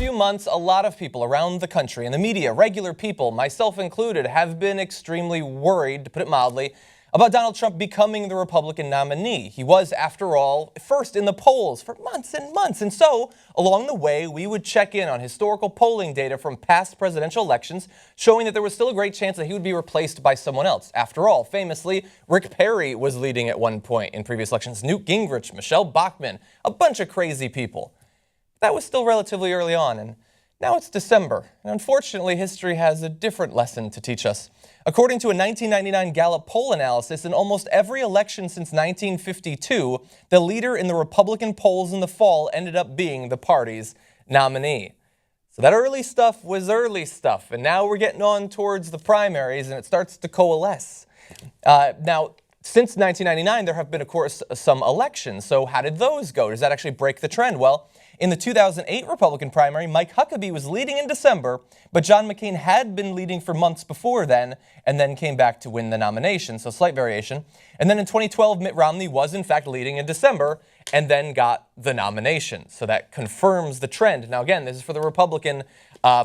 few months, a lot of people around the country and the media, regular people, myself included, have been extremely worried, to put it mildly, about Donald Trump becoming the Republican nominee. He was, after all, first in the polls for months and months. And so, along the way, we would check in on historical polling data from past presidential elections, showing that there was still a great chance that he would be replaced by someone else. After all, famously, Rick Perry was leading at one point in previous elections, Newt Gingrich, Michelle Bachmann, a bunch of crazy people. That was still relatively early on, and now it's December, and unfortunately history has a different lesson to teach us. According to a 1999 Gallup poll analysis, in almost every election since 1952, the leader in the Republican polls in the fall ended up being the party's nominee. So that early stuff was early stuff, and now we're getting on towards the primaries and it starts to coalesce. Now, since 1999, there have been, of course, some elections. So how did those go? Does that actually break the trend? Well, in the 2008 Republican primary, Mike Huckabee was leading in December, but John McCain had been leading for months before then, and then came back to win the nomination, so slight variation. And then in 2012, Mitt Romney was in fact leading in December, and then got the nomination. So that confirms the trend. Now again, this is for the Republican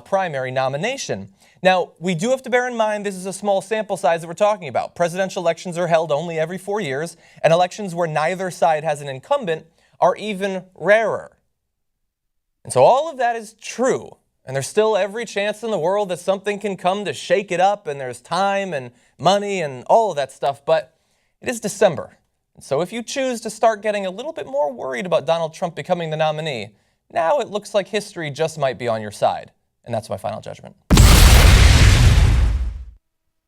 primary nomination. Now, we do have to bear in mind this is a small sample size that we're talking about. Presidential elections are held only every 4 years, and elections where neither side has an incumbent are even rarer. And so all of that is true, and there's still every chance in the world that something can come to shake it up, and there's time and money and all of that stuff, but it is December. And so if you choose to start getting a little bit more worried about Donald Trump becoming the nominee, now it looks like history just might be on your side. And that's my final judgment.